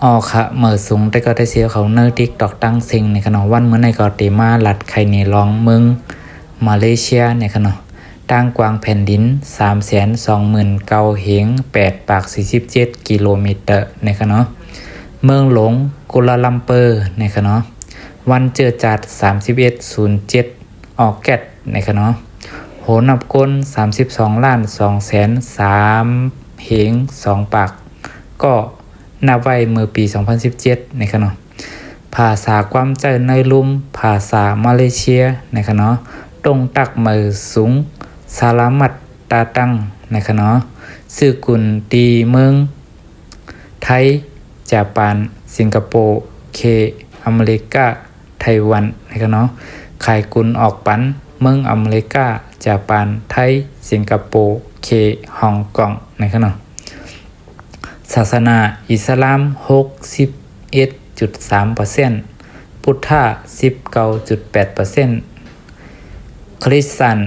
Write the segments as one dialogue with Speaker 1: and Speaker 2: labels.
Speaker 1: ออค่ะเหมือสูงแต่ก็ได้เสียเขาเนอร์ติ๊กตอกตั้งซิงในขณะวันเมื่อในก็ตีมาหลัดไข่เนลองเมืองมาเลเซียในขณะตั้งกวางแผ่นดิน 329,000 เหง8 ปาก 47 กิโลเมตรในขณะเมืองหลวงกัวลาลัมเปอร์ในขณะวันเจอจัด 3107 ออกแกตในขณะโหนับก้น 32,203,000 เหง2 ปากก็นับไว้เมื่อปี 2017 ในขณะภาษาความใจในลุ่มภาษามาเลเซียในขณะตรงตักมือสูงสาลามัดตาตั้งในขณะสื่อกุลตีเมืองไทยญี่ปุ่นสิงคโปร์เคอเมริกาไต้หวันในขณะขายกุลออกปันเมืองอเมริกาญี่ปุ่นไทยสิงคโปร์เคฮ่องกงในขณะศาสนาอิสลาม 61.3% พุทธะ 19.8% คริสต์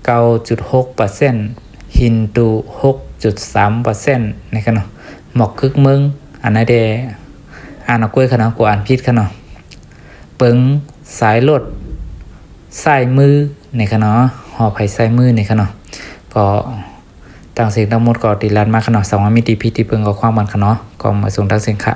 Speaker 1: 9.6% ฮินดู 6.3% ในขณะหมอกคึกเมืองอันนั้นเดอ่านเอากล้วยขนาดกูอ่านผิดขนาดเปิงสายรถสายมือในขณะหอไผ่สายมือในขณะก็ต่างเสียงทั้งหมดก็ตีลันมาขนาด2 มิติพิธีเปิงก็ความมันขนาดก็มาส่งทั้งเสียงค่ะ